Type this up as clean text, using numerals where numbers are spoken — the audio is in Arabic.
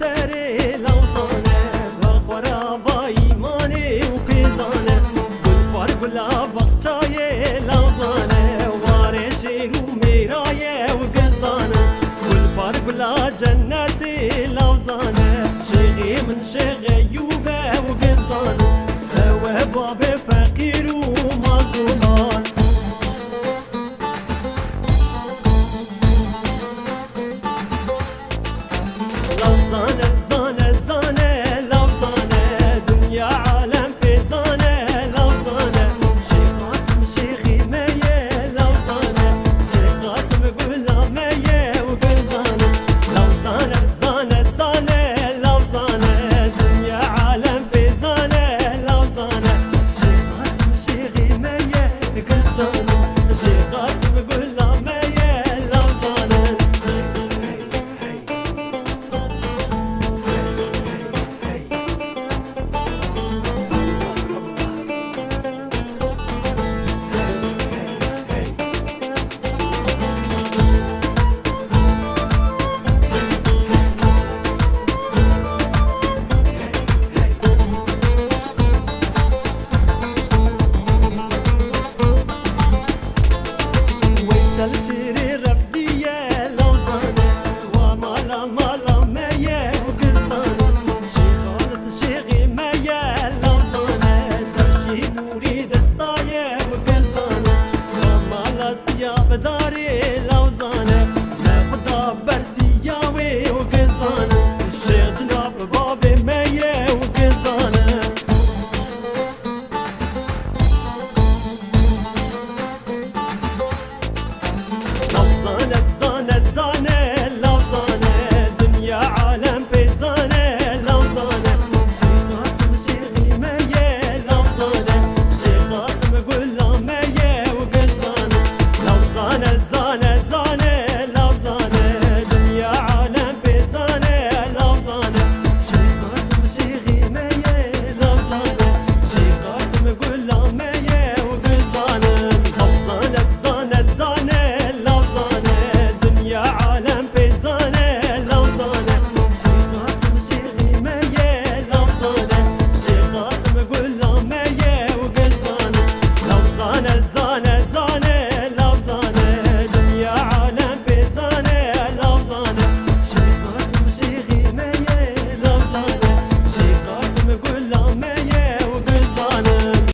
سري لوزانه والخرابة إيماني وقيزانه والفار قلا بقشاي لوزانه وارشي وميراي وقزانه والفار قلا جنتي لوزانه شيخي من شيخ أيوبه وقزانه هو باب فقير ومظلومان لوزانه زانه زانه لوزانه دنيا عالم في زانه لوزانه شيخ قاسم شيخي ميه لوزانه شيخ قاسم قولا ميه وقزانه لوزانه زانه زانه لوزانه دنيا عالم في زانه لوزانه شيخ قاسم شيخي ميه قزانه شيخ قاسم قولا ميه لوزانه ويسال شيري ربي يا لوزانه ومالا مالا مية وقزانه شيخالة شيخي مية لوزانه تمشي نوري دستاية وقزانه ومالا سياب داري لوزانه ناخدا برسياوي وقزانه الشيخ جناب بابي مية وقزانه لوزانه زانه زانه لوزانه دنيا عالم